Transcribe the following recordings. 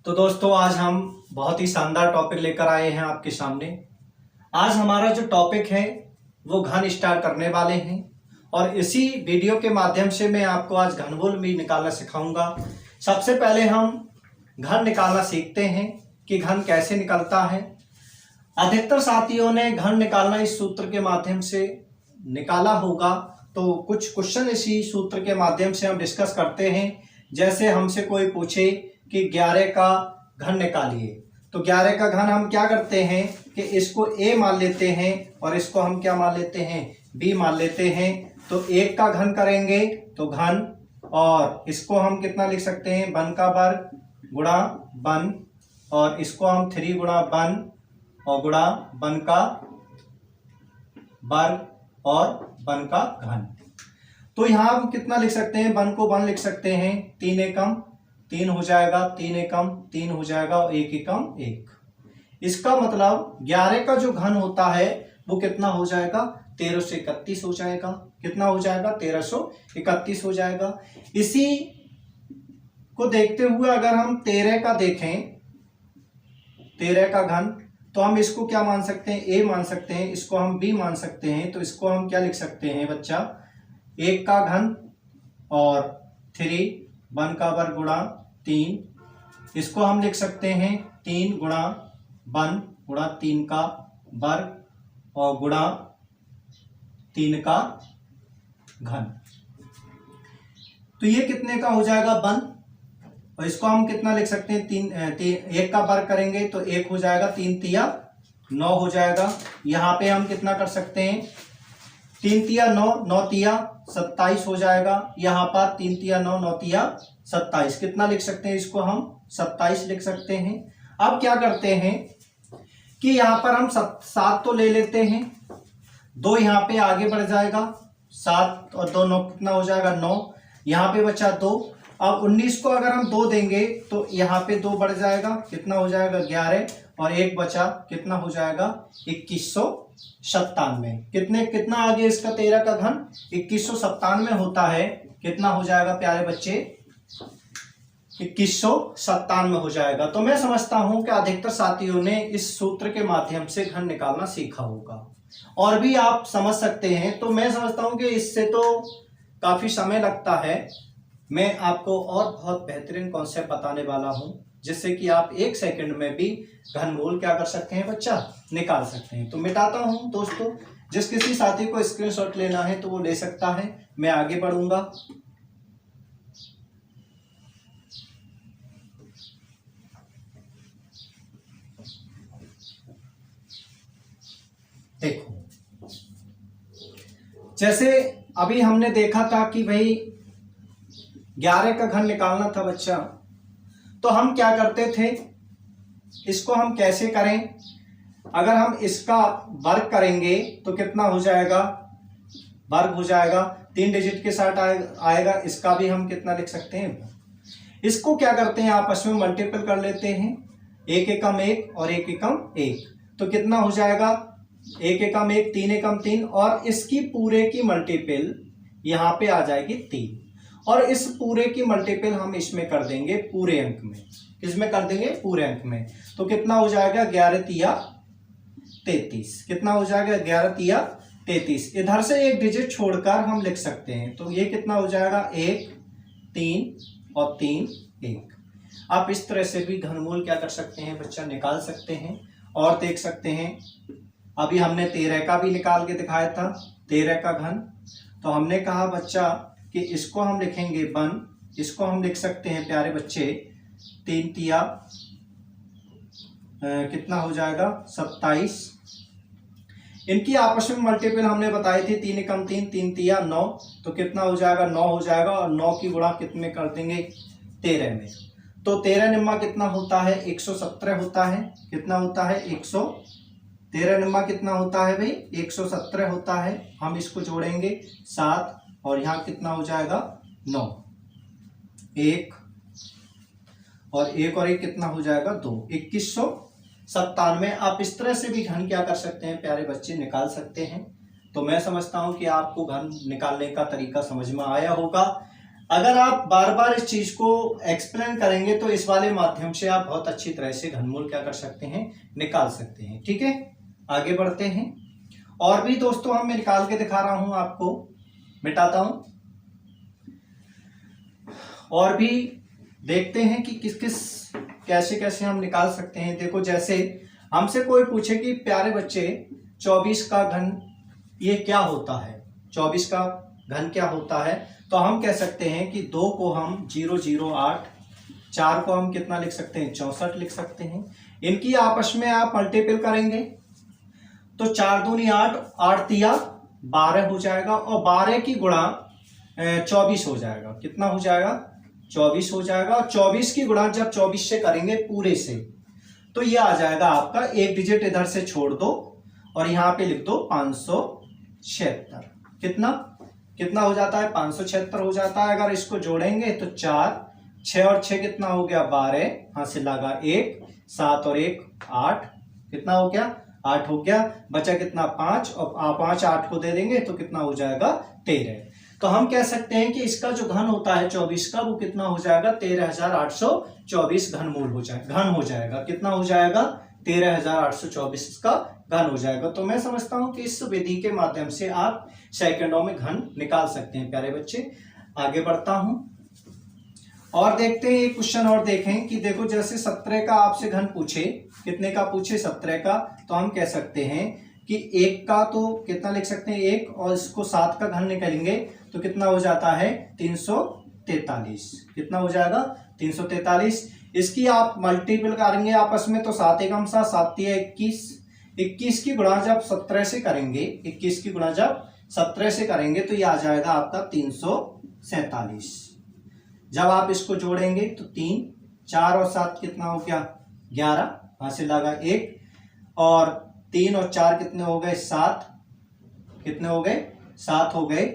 तो दोस्तों आज हम बहुत ही शानदार टॉपिक लेकर आए हैं आपके सामने। आज हमारा जो टॉपिक है वो घन स्टार्ट करने वाले हैं और इसी वीडियो के माध्यम से मैं आपको आज घनमूल भी निकालना सिखाऊंगा। सबसे पहले हम घन निकालना सीखते हैं कि घन कैसे निकलता है। अधिकतर साथियों ने घन निकालना इस सूत्र के माध्यम से निकाला होगा, तो कुछ क्वेश्चन इसी सूत्र के माध्यम से हम डिस्कस करते हैं। जैसे हमसे कोई पूछे कि 11 का घन निकालिए, तो 11 का घन हम क्या करते हैं कि इसको a मान लेते हैं और इसको हम क्या मान लेते हैं, b मान लेते हैं। तो 1 का घन करेंगे तो घन, और इसको हम कितना लिख सकते हैं, बन का वर्ग गुणा बन, और इसको हम 3 गुणा बन और गुणा बन का वर्ग और बन का घन। तो यहाँ हम कितना लिख सकते हैं, बन को बन लिख सकते हैं, 3 एकम 3 हो जाएगा, 3 एकम 3 हो जाएगा और 1 एकम 1। इसका मतलब 11 का जो घन होता है वो कितना हो जाएगा, 1331 हो जाएगा। कितना हो जाएगा, 1331 हो जाएगा। इसी को देखते हुए अगर हम 13 का देखें, 13 का घन, तो हम इसको क्या मान सकते हैं, a मान सकते हैं, इसको हम b मान सकते हैं। तो इसको हम क्या लिख सकते हैं बच्चा, 1 का घन और 3 1 का वर्ग गुणा 3, इसको हम लिख सकते हैं 3 गुणा बन गुणा 3 का वर्ग और गुणा 3 का घन। तो ये कितने का हो जाएगा, बन, और इसको हम कितना लिख सकते हैं, 1 का वर्ग करेंगे तो 1 हो जाएगा, 3 तिया 9 हो जाएगा। यहाँ पे हम कितना कर सकते हैं, 3 तिया 9, 9 तिया 27 हो जाएगा। यहाँ पर 3 तिया 9, 9 तिया 27, कितना लिख सकते हैं, इसको हम 27 लिख सकते हैं। अब क्या करते हैं कि यहाँ पर हम 7 तो ले लेते हैं, 2 यहाँ पे आगे बढ़ जाएगा, 7 और 2 9, कितना हो जाएगा 9, यहाँ पे बचा 2। अब 19 को अगर हम 2 देंगे तो यहाँ पे 2 बढ़ जाएगा, कितना हो जाएगा 11, और 1 बचा, कितना हो जाएगा 2197। कितना आगे इसका 13 का घन 2197 होता है। कितना हो जाएगा प्यारे बच्चे, 2197 हो जाएगा। तो मैं समझता हूं कि अधिकतर साथियों ने इस सूत्र के माध्यम से घन निकालना सीखा होगा, और भी आप समझ सकते हैं। तो मैं समझता हूं कि इससे तो काफी समय लगता है। मैं आपको और बहुत बेहतरीन कॉन्सेप्ट बताने वाला हूं, जिससे कि आप 1 सेकंड में भी घनमूल क्या कर सकते हैं बच्चा, निकाल सकते हैं। तो मिटाता हूं दोस्तों, जिस किसी साथी को स्क्रीनशॉट लेना है तो वो ले सकता है। मैं आगे बढ़ूंगा। देखो, जैसे अभी हमने देखा था कि भाई 11 का घन निकालना था बच्चा, तो हम क्या करते थे, इसको हम कैसे करें, अगर हम इसका वर्ग करेंगे तो कितना हो जाएगा, वर्ग हो जाएगा, 3 डिजिट के साथ आएगा। इसका भी हम कितना लिख सकते हैं, इसको क्या करते हैं, आपस में मल्टीपल कर लेते हैं, 1 एकम 1 और 1 एकम 1। तो कितना हो जाएगा, 1 एकम 1, 3 एकम 3, और इसकी पूरे की मल्टीपल यहाँ पे आ जाएगी 3, और इस पूरे की मल्टीपल हम इसमें कर देंगे पूरे अंक में। किसमें कर देंगे, पूरे अंक में। तो कितना हो जाएगा, 11 तिया 33। कितना हो जाएगा, 11 तिया 33। इधर से 1 डिजिट छोड़कर हम लिख सकते हैं, तो ये कितना हो जाएगा, 1 3 और 3 1। आप इस तरह से भी घनमूल क्या कर सकते हैं बच्चा, निकाल सकते हैं। और देख सकते हैं, अभी हमने 13 का भी निकाल के दिखाया था, 13 का घन। तो हमने कहा बच्चा कि इसको हम लिखेंगे बन, इसको हम लिख सकते हैं प्यारे बच्चे 3 तिया कितना हो जाएगा 27। इनकी आपस में मल्टीपल हमने बताई थी, 3 एकम 3, 3 तिया 9, तो कितना हो जाएगा 9 हो जाएगा, और 9 की गुणा कितने कर देंगे, 13 में। तो 13 निम्मा कितना होता है, 117 होता है। कितना होता है, 13 निम्मा कितना होता है भाई, 117 होता है। हम इसको जोड़ेंगे 7, और यहाँ कितना हो जाएगा 9, 1 और 1 और 1 कितना हो जाएगा 2, 2197। आप इस तरह से भी घन क्या कर सकते हैं प्यारे बच्चे, निकाल सकते हैं। तो मैं समझता हूं कि आपको घन निकालने का तरीका समझ में आया होगा। अगर आप बार बार इस चीज को एक्सप्लेन करेंगे तो इस वाले माध्यम से आप बहुत अच्छी तरह से घनमूल क्या कर सकते हैं, निकाल सकते हैं। ठीक है, आगे बढ़ते हैं। और भी दोस्तों हम मैं निकाल के दिखा रहा हूं आपको, मिटाता हूं और भी देखते हैं कि किस किस कैसे कैसे हम निकाल सकते हैं। देखो, जैसे हमसे कोई पूछे कि प्यारे बच्चे 24 का घन ये क्या होता है, 24 का घन क्या होता है, तो हम कह सकते हैं कि 2 को हम 008, 4 को हम कितना लिख सकते हैं, 64 लिख सकते हैं। इनकी आपस में आप मल्टीपल करेंगे तो 4 दूनी 8, 8 तिया 12 हो जाएगा और 12 की गुणा 24 हो जाएगा। कितना हो जाएगा, 24 हो जाएगा। और 24 की गुणा जब 24 से करेंगे पूरे से तो ये आ जाएगा आपका, एक डिजिट इधर से छोड़ दो और यहां पे लिख दो 576। कितना हो जाता है, 576 हो जाता है। अगर इसको जोड़ेंगे तो 4, 6 और 6 कितना हो गया, 12, यहां से लगा 1, 7 और 1 8, कितना हो गया, 8 हो गया। बचा कितना, 5, और 5 8 को दे देंगे तो कितना हो जाएगा, 13। तो हम कह सकते हैं कि इसका जो घन होता है 24 का, वो कितना हो जाएगा, 13,824 घनमूल हो जाएगा, घन हो जाएगा। कितना हो जाएगा, 13,824 का घन हो जाएगा। तो मैं समझता हूं कि इस विधि के माध्यम से आप सेकंडों में घन निकाल सकते हैं प्यारे बच्चे। आगे बढ़ता हूं और देखते हैं एक क्वेश्चन और देखें कि देखो, जैसे 17 का आपसे घन पूछे, कितने का पूछे, 17 का, तो हम कह सकते हैं कि 1 का तो कितना लिख सकते हैं, 1, और इसको 7 का घन निकालेंगे तो कितना हो जाता है, 343। कितना हो जाएगा, 343। इसकी आप मल्टीपल करेंगे आपस में तो 7 एकम 7, 7 तिया 21, 21 की गुणा जब 17 से करेंगे, 21 की गुणा जब 17 से करेंगे तो ये आ जाएगा आपका 347। जब आप इसको जोड़ेंगे तो 3, 4 और 7 कितना हो गया, 11, वहां से लगा 1, और 3 और 4 कितने हो गए, 7, कितने हो गए, 7 हो गए।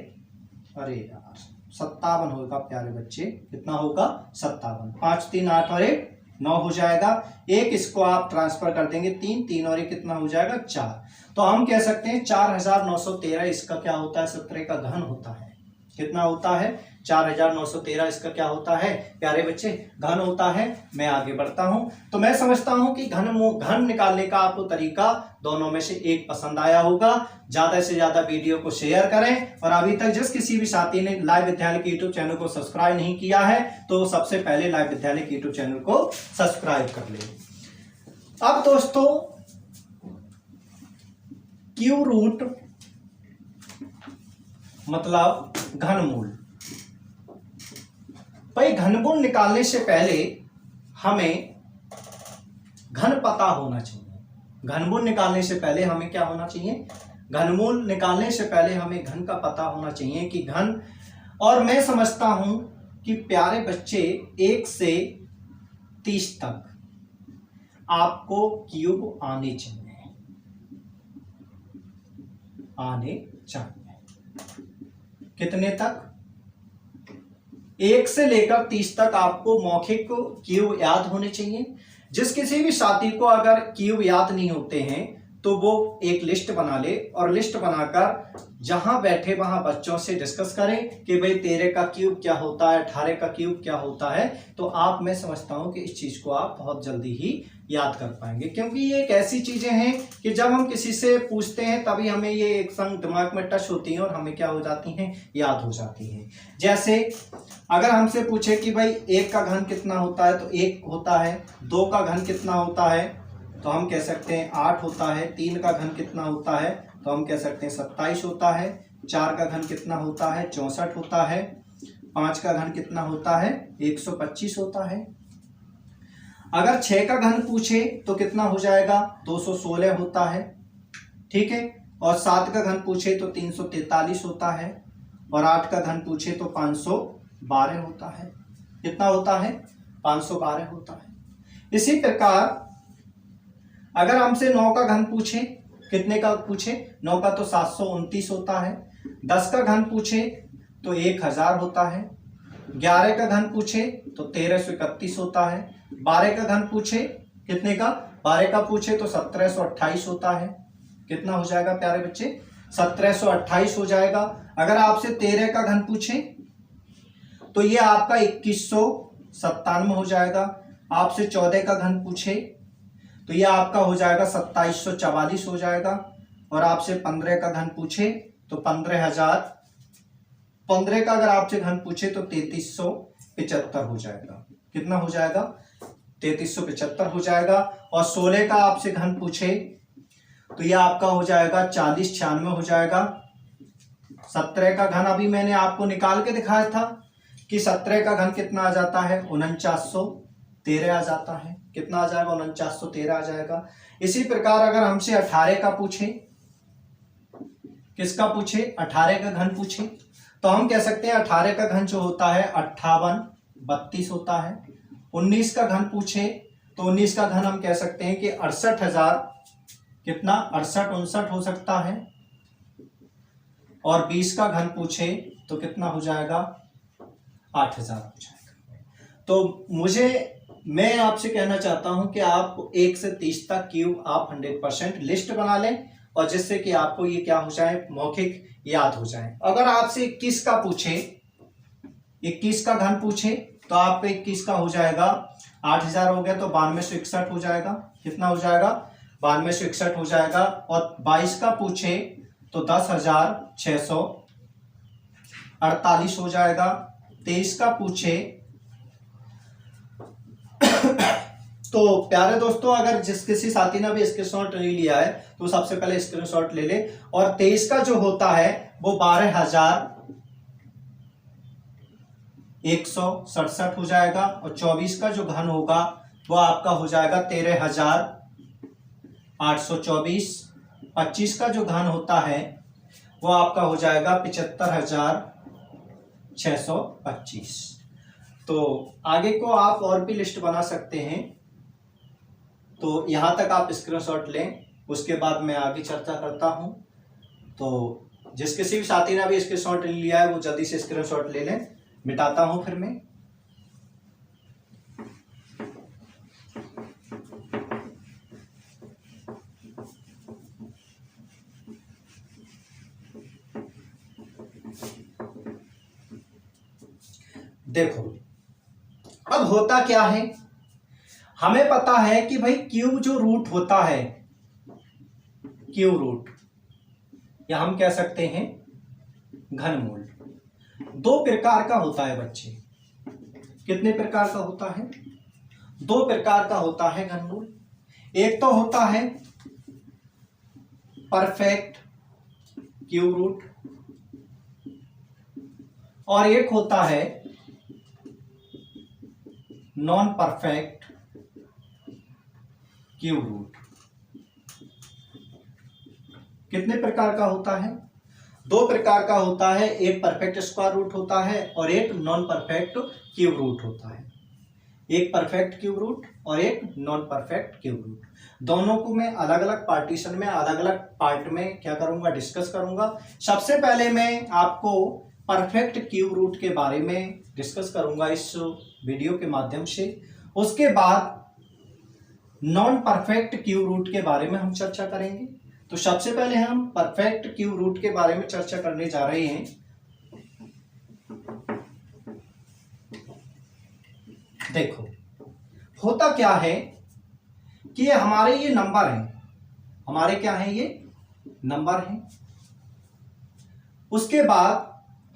अरे यार, 57 होगा प्यारे बच्चे, कितना होगा, 57। 5 3 8 और 1 9 हो जाएगा। 1 इसको आप ट्रांसफर कर देंगे 3, 3 और 1 कितना हो जाएगा, 4। तो हम कह सकते हैं 4,913 इसका क्या होता है, 17 का घन होता है। कितना होता है, 4,913 इसका क्या होता है प्यारे बच्चे, घन होता है। मैं आगे बढ़ता हूं तो मैं समझता हूं कि घन निकालने का आपको तरीका दोनों में से एक पसंद आया होगा। ज्यादा से ज्यादा वीडियो को शेयर करें और अभी तक जिस किसी भी साथी ने लाइव विद्यालय के यूट्यूब चैनल को सब्सक्राइब नहीं किया है तो सबसे पहले लाइव विद्यालय के यूट्यूब चैनल को सब्सक्राइब कर ले। अब दोस्तों, क्यू रूट मतलब घनमूल। भाई, घनमूल निकालने से पहले हमें घन पता होना चाहिए। घनमूल निकालने से पहले हमें क्या होना चाहिए, घनमूल निकालने से पहले हमें घन का पता होना चाहिए कि घन। और मैं समझता हूं कि प्यारे बच्चे 1 से 30 तक आपको क्यूब आने चाहिए। कितने तक, 1 से लेकर 30 तक आपको मौखिक क्यूब याद होने चाहिए। जिस किसी भी साथी को अगर क्यूब याद नहीं होते हैं तो वो एक लिस्ट बना ले और लिस्ट बनाकर जहां बैठे वहां बच्चों से डिस्कस करें कि भाई 13 का क्यूब क्या होता है, 18 का क्यूब क्या होता है। तो आप, मैं समझता हूं कि इस चीज को आप बहुत जल्दी ही याद कर पाएंगे, क्योंकि ये एक ऐसी चीजें हैं कि जब हम किसी से पूछते हैं तभी हमें ये एक संग दिमाग में टच होती हैं और हमें क्या हो जाती हैं, याद हो जाती हैं। जैसे अगर हमसे पूछे कि भाई 1 का घन कितना होता है तो 1 होता है, 2 का घन कितना होता है तो हम कह सकते हैं 8 होता है, 3 का घन कितना होता है तो हम कह सकते हैं 27 होता है, 4 का घन कितना होता है 64 होता है, 5 का घन कितना होता है 125 होता है। अगर 6 का घन पूछे तो कितना हो जाएगा 216 होता है, ठीक है। और 7 का घन पूछे तो 343 होता है और 8 का घन पूछे तो 512 होता है। कितना होता है, 512 होता है। इसी प्रकार अगर हमसे 9 का घन पूछे, कितने का पूछे, 9 का तो 729 होता है। 10 का घन पूछे तो 1000 होता है। 11 का घन पूछे तो 1331 होता है। 12 का घन पूछे, कितने का, 12 का पूछे तो 1728 होता है। कितना हो जाएगा प्यारे बच्चे, 1728 हो जाएगा। अगर आपसे 13 का घन पूछे तो ये आपका 2197 हो जाएगा। आपसे 14 का घन पूछे तो ये आपका हो जाएगा 2744 हो जाएगा। और आपसे 15 का घन पूछे तो 15 का अगर आपसे घन पूछे तो 3375 हो जाएगा। कितना हो जाएगा? 3375 हो जाएगा। और 16 का आपसे घन पूछे तो ये आपका हो जाएगा 4096 हो जाएगा। 17 का घन अभी मैंने आपको निकाल के दिखाया था कि 17 का घन कितना आ जाता है? 4913 आ जाता है। कितना आ जाएगा? 4913 आ जाएगा। इसी प्रकार अगर हमसे 18 का पूछे, किसका पूछे? 18 का घन पूछे तो हम कह सकते हैं 18 का घन जो होता है 5832 होता है। 19 का घन पूछे तो 19 का घन हम कह सकते हैं कि 68,000 कितना? 68-59 हो सकता है। और 20 का घन पूछे तो कितना हो जाएगा? 8,000 हो जाएगा। तो मैं आपसे कहना चाहता हूं कि आप 1 से 30 तक क्यूब आप 100% लिस्ट बना लें और जिससे कि आपको ये क्या हो जाए? मौखिक याद हो जाए। अगर आपसे 21 का पूछे, 21 का घन पूछे तो आपका 21 का हो जाएगा 8,000 हो गया तो 9261 हो जाएगा। कितना हो जाएगा? 9261 हो जाएगा। और 22 का पूछे तो 10,648 हो जाएगा। 23 का पूछे तो प्यारे दोस्तों, अगर किसी साथी ने भी स्क्रीनशॉट नहीं लिया है तो सबसे पहले स्क्रीनशॉट ले ले। और 23 का जो होता है वो 12,167 हो जाएगा। और 24 का जो घन होगा वो आपका हो जाएगा 13,824। 25 का जो घन होता है वो आपका हो जाएगा 75,625। तो आगे को आप और भी लिस्ट बना सकते हैं। तो यहां तक आप स्क्रीनशॉट लें, उसके बाद मैं आगे चर्चा करता हूं। तो जिस किसी भी साथी ने अभी स्क्रीनशॉट लिया है वो जल्दी से स्क्रीनशॉट ले लें। मिटाता हूं फिर मैं। देखो अब होता क्या है, हमें पता है कि भाई क्यूब जो रूट होता है, क्यूब रूट या हम कह सकते हैं घनमूल, 2 प्रकार का होता है बच्चे। कितने प्रकार का होता है? 2 प्रकार का होता है घनमूल। एक तो होता है परफेक्ट क्यूब रूट और एक होता है नॉन परफेक्ट क्यूब रूट। कितने प्रकार का होता है? 2 प्रकार का होता है। एक परफेक्ट स्क्वायर रूट होता है और एक नॉन परफेक्ट क्यूब रूट होता है। एक परफेक्ट क्यूब रूट और एक नॉन परफेक्ट क्यूब रूट। दोनों को मैं अलग अलग पार्टीशन में, अलग अलग पार्ट में क्या करूंगा? डिस्कस करूंगा। सबसे पहले मैं आपको परफेक्ट क्यूब रूट के बारे में डिस्कस करूंगा इस वीडियो के माध्यम से। उसके बाद नॉन परफेक्ट क्यूब रूट के बारे में हम चर्चा करेंगे। तो सबसे पहले हम परफेक्ट क्यूब रूट के बारे में चर्चा करने जा रहे हैं। देखो होता क्या है कि ये हमारे ये नंबर हैं, हमारे क्या हैं? ये नंबर हैं। उसके बाद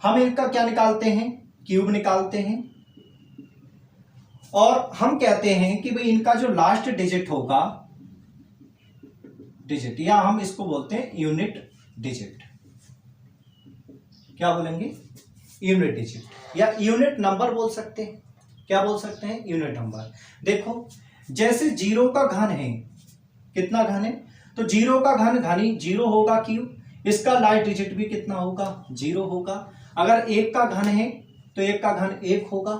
हम इनका क्या निकालते हैं? क्यूब निकालते हैं। और हम कहते हैं कि भाई इनका जो लास्ट डिजिट होगा, डिजिट या हम इसको बोलते हैं यूनिट डिजिट। क्या बोलेंगे? यूनिट डिजिट या यूनिट नंबर बोल सकते हैं। क्या बोल सकते हैं? Unit number. देखो जैसे 0 का घन है, कितना घन है? तो 0 का घन घनी 0 होगा क्यूब, इसका लास्ट डिजिट भी कितना होगा? 0 होगा। अगर 1 का घन है तो 1 का घन 1 होगा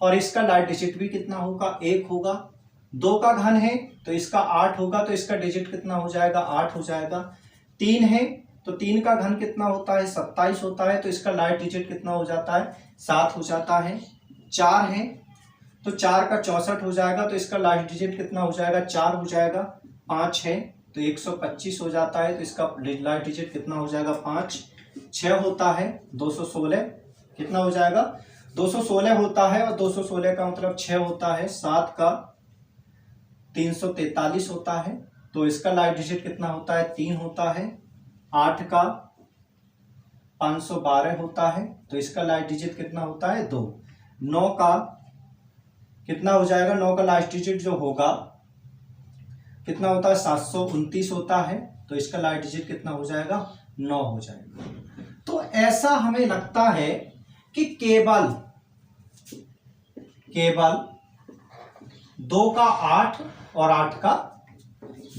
और इसका लास्ट डिजिट भी कितना होगा? 1 होगा। 2 का घन है तो इसका 8 होगा तो इसका डिजिट कितना हो जाएगा? 8 हो जाएगा। 3 है तो 3 का घन कितना होता है? 27 होता है तो इसका लास्ट डिजिट कितना हो जाता है? 7 हो जाता है। 4 है तो 4 का 64 हो जाएगा तो इसका लास्ट डिजिट कितना हो जाएगा? 4 हो जाएगा। 5 है तो 125 हो जाता है तो इसका लास्ट डिजिट कितना हो जाएगा? 5। 6 होता है 216, कितना हो जाएगा? 216 होता है और 216 का मतलब 6 होता है, 7 का 343 होता है, तो इसका लास्ट डिजिट कितना होता है 3 होता है। 8 का 512 होता है, तो इसका लास्ट डिजिट कितना होता है 2। 9 का कितना हो जाएगा, 9 का लास्ट डिजिट जो होगा कितना होता है 729 होता है, तो इसका लास्ट डिजिट कितना हो जाएगा 9 हो जाएगा। तो ऐसा हमें लगता है कि केवल 2 का 8 और 8 का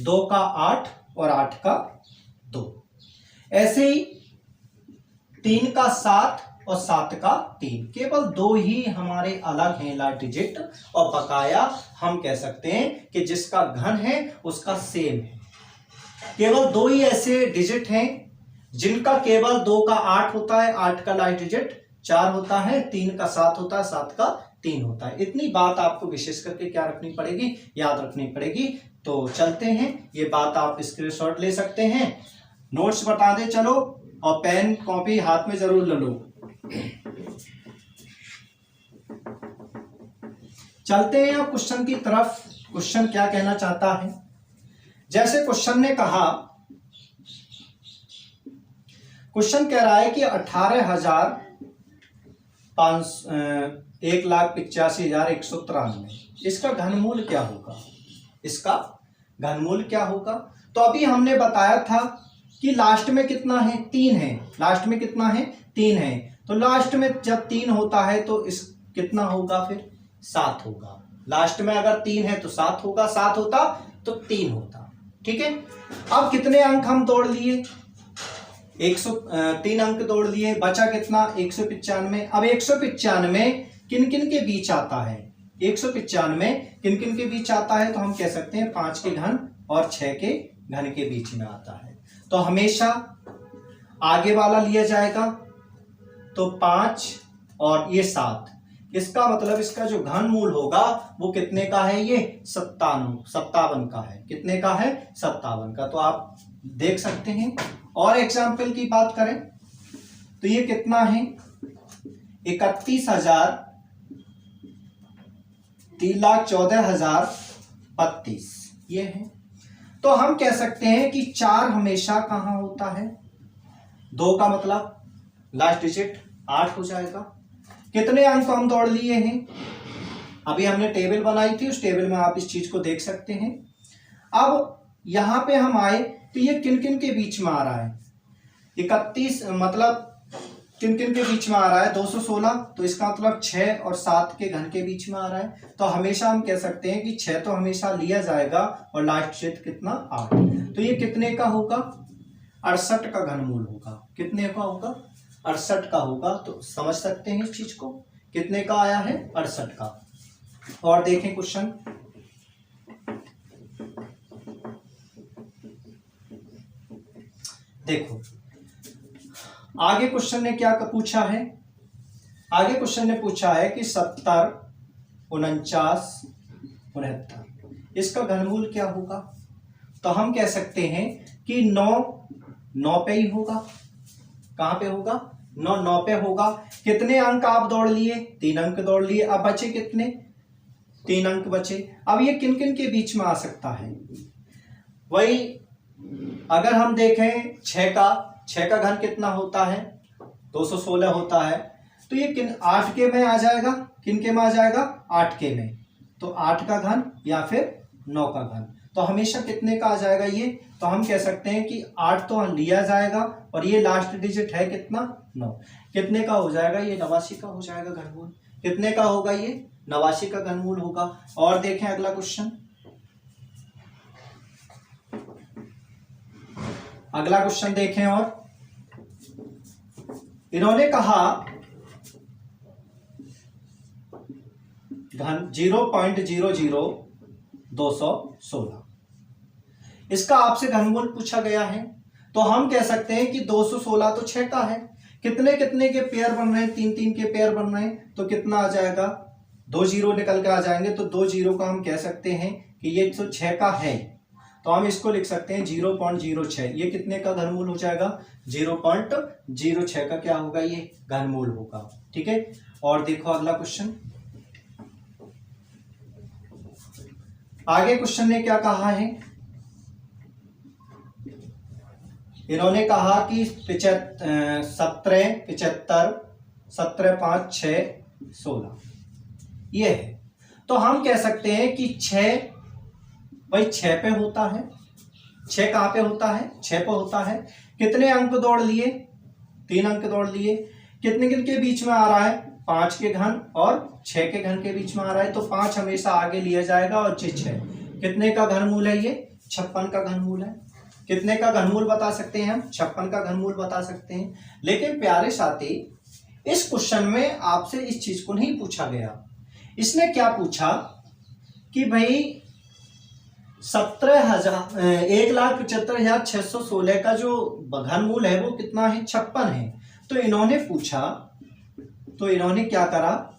2 का 8 और 8 का 2, ऐसे ही 3 का 7 और 7 का 3, केवल 2 ही हमारे अलग हैं लास्ट डिजिट, और बकाया हम कह सकते हैं कि जिसका घन है उसका सेम है। केवल 2 ही ऐसे डिजिट हैं जिनका केवल 2 का 8 होता है, 8 का लास्ट डिजिट 4 होता है, 3 का 7 होता है, 7 का 3 होता है। इतनी बात आपको विशेष करके क्या रखनी पड़ेगी, याद रखनी पड़ेगी। तो चलते हैं, ये बात आप स्क्रीनशॉट ले सकते हैं, नोट्स बता दे चलो, और पेन कॉपी हाथ में जरूर ले लो। चलते हैं अब क्वेश्चन की तरफ। क्वेश्चन क्या कहना चाहता है, जैसे क्वेश्चन ने कहा, क्वेश्चन कह रहा है कि 1,85,193 इसका घनमूल क्या होगा, इसका घनमूल क्या होगा। तो अभी हमने बताया था कि लास्ट में कितना है 3 है, लास्ट में कितना है 3 है, तो लास्ट में जब 3 होता है तो इस कितना होगा फिर 7 होगा। लास्ट में अगर 3 है तो 7 होगा, 7 होता तो 3 होता, ठीक है। अब कितने अंक हम तोड़ लिए, 103 अंक तोड़ लिए, बचा कितना 195। अब 195 किन किन के बीच आता है, 195 किन किन के बीच आता है, तो हम कह सकते हैं 5 के घन और 6 के घन के बीच में आता है। तो हमेशा आगे वाला लिया जाएगा, तो 5 और ये 7, इसका मतलब इसका जो घन मूल होगा वो कितने का है, ये 57 का है। कितने का है 57 का। तो आप देख सकते हैं। और एग्जाम्पल की बात करें तो ये कितना है 31,03,14,032 ये है। तो हम कह सकते हैं कि 4 हमेशा कहां होता है, 2 का मतलब लास्ट डिजिट 8 हो जाएगा। कितने अंक हम तोड़ लिए हैं, अभी हमने टेबल बनाई थी, उस टेबल में आप इस चीज को देख सकते हैं। अब यहां पे हम आए तो ये किन किन के बीच में आ रहा है, 31 मतलब किन किन के बीच में आ रहा है 216, तो इसका मतलब 6 और 7 के घन के बीच में आ रहा है। तो हमेशा हम कह सकते हैं कि 6 तो हमेशा लिया जाएगा और लास्ट डिजिट कितना 8, तो ये कितने का होगा 68 का घनमूल होगा। कितने का होगा 68 का होगा। तो समझ सकते हैं इस चीज को, कितने का आया है 68 का। और देखें क्वेश्चन, देखो आगे क्वेश्चन ने क्या पूछा है, आगे क्वेश्चन ने पूछा है कि 70, 49, 69 इसका घनमूल क्या होगा। तो हम कह सकते हैं कि 9 पे ही होगा। कहां पे होगा 9 पे होगा। कितने अंक आप दौड़ लिए, 3 अंक दौड़ लिए। अब बचे कितने, 3 अंक बचे। अब ये किन किन के बीच में आ सकता है, वही अगर हम देखें 6 का घन कितना होता है 216 होता है, तो ये किन 8 के में आ जाएगा, किन के में आ जाएगा 8 के में, तो 8 का घन या फिर 9 का घन। तो हमेशा कितने का आ जाएगा ये, तो हम कह सकते हैं कि 8 तो लिया जाएगा और ये लास्ट डिजिट है कितना 9, कितने का हो जाएगा ये 89 का हो जाएगा घनमूल। कितने का होगा ये 89 का घनमूल होगा। और देखें अगला क्वेश्चन, अगला क्वेश्चन देखें। और इन्होंने कहा घन 0.00216 इसका आपसे घनमूल पूछा गया है। तो हम कह सकते हैं कि 216 तो 6 का है, कितने कितने के पेयर बन रहे हैं, 3 के पेयर बन रहे हैं, तो कितना आ जाएगा 2 जीरो निकल के आ जाएंगे। तो 2 जीरो का हम कह सकते हैं कि ये तो 6 का है, तो हम इसको लिख सकते हैं 0.06। ये कितने का घनमूल हो जाएगा 0.06 का क्या होगा ये घनमूल होगा। ठीक है। और देखो अगला क्वेश्चन, आगे क्वेश्चन ने क्या कहा है, इन्होंने कहा कि 17 75 17 5 6 16 ये है। तो हम कह सकते हैं कि 6 भाई 6 पे होता है, 6 कहां पे होता है, 6 पे होता है। कितने अंक दौड़ लिए, 3 अंक दौड़ लिए। कितने के बीच में आ रहा है, 5 के घन और 6 के घन के बीच में आ रहा है, तो 5 हमेशा आगे लिया जाएगा और 6 कितने का घनमूल है, ये 56 का घनमूल है। कितने का घनमूल बता सकते हैं हम, 56 का घनमूल बता सकते हैं। लेकिन प्यारे साथी, इस क्वेश्चन में आपसे इस चीज को नहीं पूछा गया। इसने क्या पूछा कि भाई 1,75,616 का जो घनमूल है वो कितना है, 56 है। तो इन्होंने पूछा, तो इन्होंने क्या करा,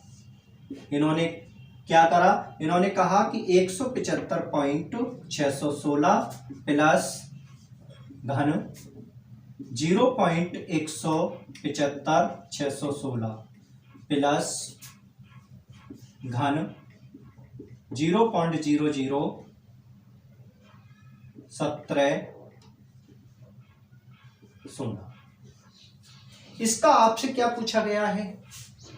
इन्होंने कहा कि 175.616 प्लस घन 0.175,616 प्लस घन 0.001716। इसका आपसे क्या पूछा गया है,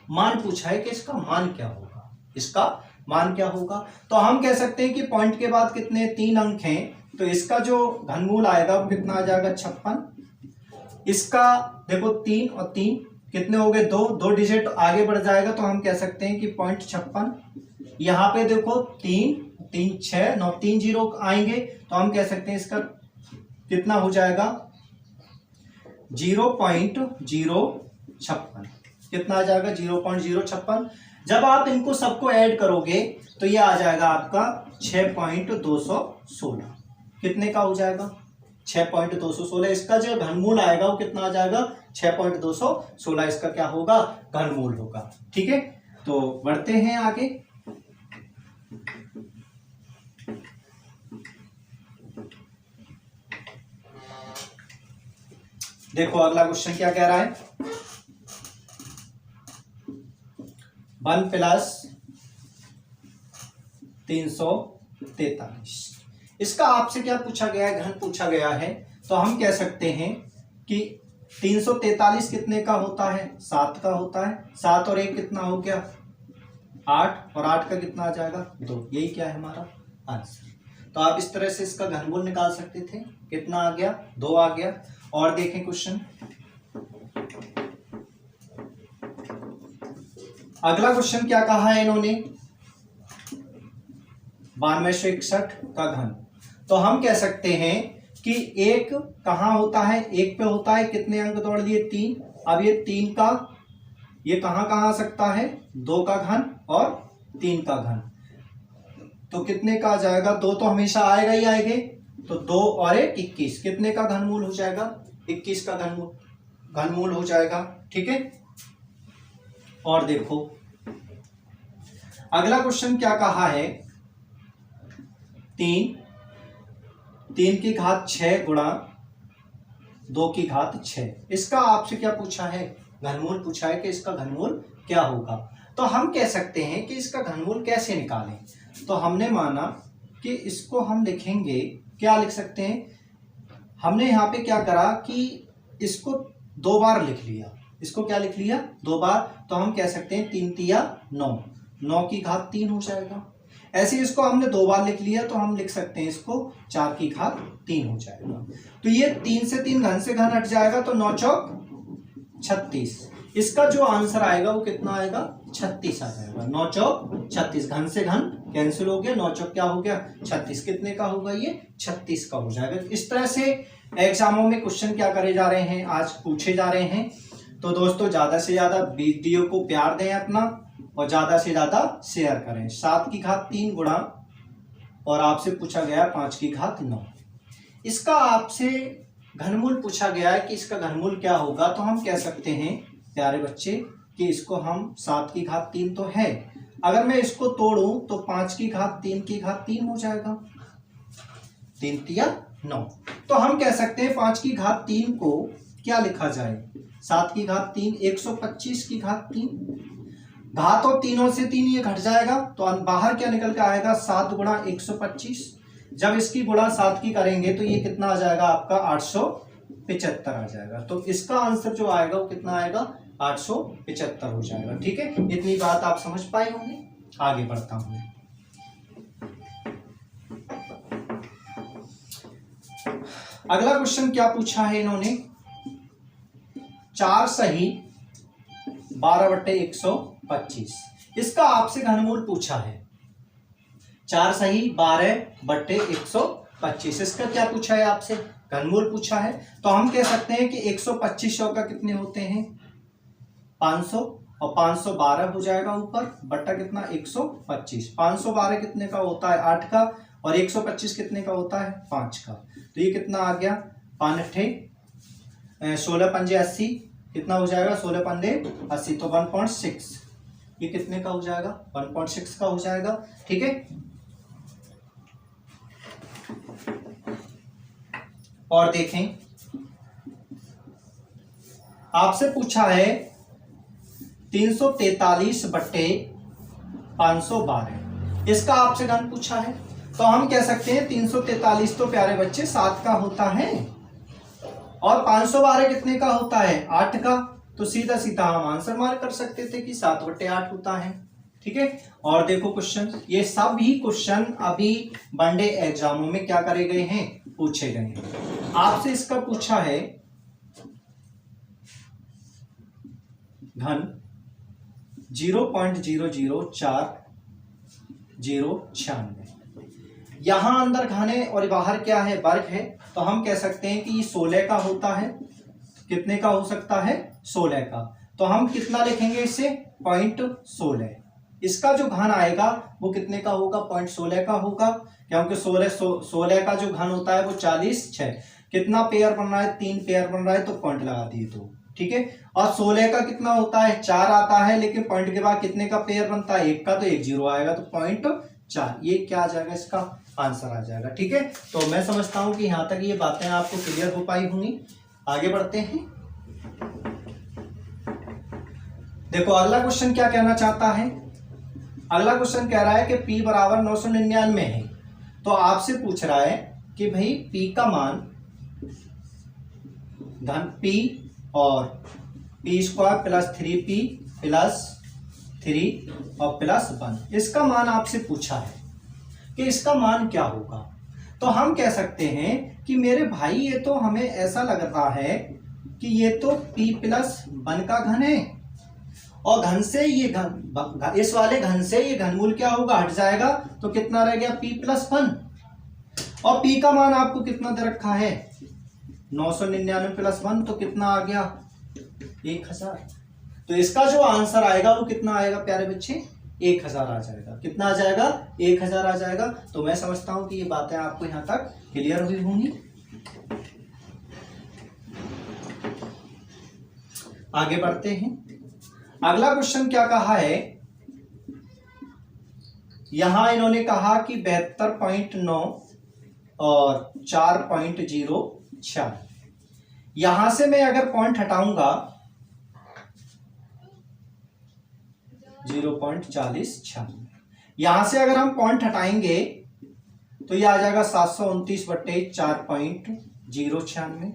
मान पूछा है कि इसका मान क्या होगा, इसका मान क्या होगा। तो हम कह सकते हैं कि पॉइंट के बाद कितने 3 अंक हैं, तो इसका जो घनमूल आएगा वो कितना आ जाएगा 56। इसका देखो 3 और 3 कितने हो गए, 2 डिजिट आगे बढ़ जाएगा, तो हम कह सकते हैं कि 0.56। यहाँ पे देखो 3 3 6 9 3 0 आएंगे, तो हम कह सकते हैं इसका कितना हो जाएगा 0.056। कितना आ जाएगा 0.056। जब आप इनको सबको ऐड करोगे तो ये आ जाएगा आपका 6.216। कितने का हो जाएगा 6.216। इसका जो घनमूल आएगा वो कितना आ जाएगा 6.216। इसका क्या होगा, घनमूल होगा। ठीक है, तो बढ़ते हैं आगे। देखो अगला क्वेश्चन क्या कह रहा है, 1 प्लस 343। इसका आपसे क्या पूछा गया है, घन पूछा गया है। तो हम कह सकते हैं कि 343 कितने का होता है, 7 का होता है। 7 और 1 कितना हो गया 8, और 8 का कितना आ जाएगा 2। यही क्या है हमारा आंसर। तो आप इस तरह से इसका घनमूल निकाल सकते थे। कितना आ गया 2 आ गया। और देखें क्वेश्चन, अगला क्वेश्चन क्या कहा है इन्होंने, 9261 का घन। तो हम कह सकते हैं कि 1 कहां होता है, 1 पे होता है। कितने अंक दौड़ लिए 3। अब ये 3 का ये कहां कहां आ सकता है, 2 का घन और 3 का घन। तो कितने का आ जाएगा, 2 तो हमेशा आएगा ही आएंगे, तो 2 और 1 21। कितने का घनमूल हो जाएगा 21 का घनमूल हो जाएगा। ठीक है, और देखो अगला क्वेश्चन क्या कहा है, 3 की घात 6 गुणा 2 की घात 6। इसका आपसे क्या पूछा है, घनमूल पूछा है कि इसका घनमूल क्या होगा। तो हम कह सकते हैं कि इसका घनमूल कैसे निकालें। तो हमने माना कि इसको हम लिखेंगे, क्या लिख सकते हैं, हमने यहाँ पे क्या करा कि इसको 2 बार लिख लिया। इसको क्या लिख लिया 2 बार। तो हम कह सकते हैं 3 तिया 9, 9 की घात 3 हो जाएगा। ऐसे इसको हमने 2 बार लिख लिया, तो हम लिख सकते हैं इसको 4 की घात 3 हो जाएगा। तो ये 3 से 3 घन से घन हट जाएगा, तो 9 चौक 36। इसका जो आंसर आएगा वो कितना आएगा 36 आ जाएगा। 9 चौक 36, घन से घन कैंसिल हो गया, 9 चौक क्या हो गया 36। कितने का होगा ये 36 का हो जाएगा। इस तरह से एग्जामों में क्वेश्चन क्या करे जा रहे हैं, आज पूछे जा रहे हैं। तो दोस्तों ज्यादा से ज्यादा वीडियो को प्यार दें अपना, और ज्यादा से ज्यादा शेयर करें। 7 की घात 3 गुणा, और आपसे पूछा गया 5 की घात 9। इसका आपसे घनमूल पूछा गया है कि इसका घनमूल क्या होगा। तो हम कह सकते हैं प्यारे बच्चे कि इसको हम 7 की घात 3 तो है, अगर मैं इसको तोड़ूं तो 5 की घात 3 की घात 3 हो जाएगा, 3 तिया 9। तो हम कह सकते हैं 5 की घात 3 को क्या लिखा जाए, 7 की घात 3 125 की घात 3। घात और तीनों से 3 ये घट जाएगा, तो बाहर क्या निकल के आएगा 7 गुणा 125। जब इसकी गुणा 7 की करेंगे तो ये कितना आ जाएगा आपका 875 आ जाएगा। तो इसका आंसर जो आएगा वो कितना आएगा 875 हो जाएगा। ठीक है, इतनी बात आप समझ पाए होंगे। आगे बढ़ता हूं। अगला क्वेश्चन क्या पूछा है इन्होंने, 4 सही 12/125। इसका आपसे घनमूल पूछा है। 4 सही 12/125, इसका क्या पूछा है आपसे, घनमूल पूछा है। तो हम कह सकते हैं कि 125 का कितने होते हैं 500, और 512 हो जाएगा ऊपर बट्टा कितना 125। 512 कितने का होता है 8 का, और 125 कितने का होता है 5 का। तो ये कितना आ गया 16 पंजे 80, कितना हो जाएगा 16 पंजे 80, तो 1.6। ये कितने का हो जाएगा 1.6 का हो जाएगा। ठीक है, और देखें आपसे पूछा है 343/512, इसका आपसे घन पूछा है। तो हम कह सकते हैं 343 तो प्यारे बच्चे 7 का होता है, और 512 कितने का होता है 8 का। तो सीधा सीधा हम आंसर मार्क कर सकते थे कि 7/8 होता है। ठीक है, और देखो क्वेश्चन, ये सभी क्वेश्चन अभी वनडे एग्जामों में क्या करे गए हैं, पूछे गए हैं। आपसे इसका पूछा है घन 0.00496, यहां अंदर घन है और बाहर क्या है वर्ग है। तो हम कह सकते हैं कि ये 16 का होता है। कितने का हो सकता है 16 का। तो हम कितना लिखेंगे इसे 0.16। इसका जो घन आएगा वो कितने का होगा 0.16 का होगा, क्योंकि 16 का जो घन होता है वो 40/6। कितना पेयर बन रहा है 3 पेयर बन रहा है, तो पॉइंट लगा दिए तो। ठीक है, और 16 का कितना होता है 4 आता है, लेकिन पॉइंट के बाद कितने का पेयर बनता है 1 का, तो 1 0 आएगा, तो 0.4 ये क्या आ जाएगा इसका आंसर आ जाएगा। ठीक है, तो मैं समझता हूं कि यहां तक ये बातें आपको क्लियर हो पाई होंगी। आगे बढ़ते हैं। देखो अगला क्वेश्चन क्या कहना चाहता है। अगला क्वेश्चन कह रहा है कि P बराबर 999 है। तो आपसे पूछ रहा है कि भाई P का मान धन P और P² प्लस 3P प्लस 3 और प्लस 1, इसका मान आपसे पूछा है कि इसका मान क्या होगा। तो हम कह सकते हैं कि मेरे भाई ये तो हमें ऐसा लग रहा है कि ये तो P प्लस 1 का घन है, और घन से ये घन, इस वाले घन से ये घनमूल क्या होगा हट जाएगा, तो कितना रह गया P प्लस 1। और P का मान आपको कितना दे रखा है 999 प्लस 1, तो कितना आ गया 1000। तो इसका जो आंसर आएगा वो कितना आएगा प्यारे बच्चे 1000 आ जाएगा। कितना आ जाएगा 1000 आ जाएगा। तो मैं समझता हूं कि ये बातें आपको यहां तक क्लियर हुई होंगी। आगे बढ़ते हैं। अगला क्वेश्चन क्या कहा है, यहां इन्होंने कहा कि 72.9 और 4.06। यहां से मैं अगर पॉइंट हटाऊंगा 0.4096, यहां से अगर हम पॉइंट हटाएंगे तो ये आ जाएगा 729/4.096।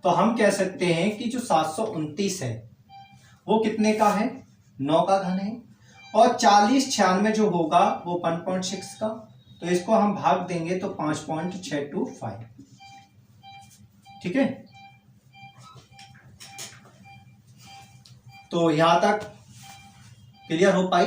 तो हम कह सकते हैं कि जो 729 है वो कितने का है 9 का घन है, और 4096 जो होगा वो 1.6 का। तो इसको हम भाग देंगे तो 5.625। ठीक है, तो यहां तक क्लियर हो पाई।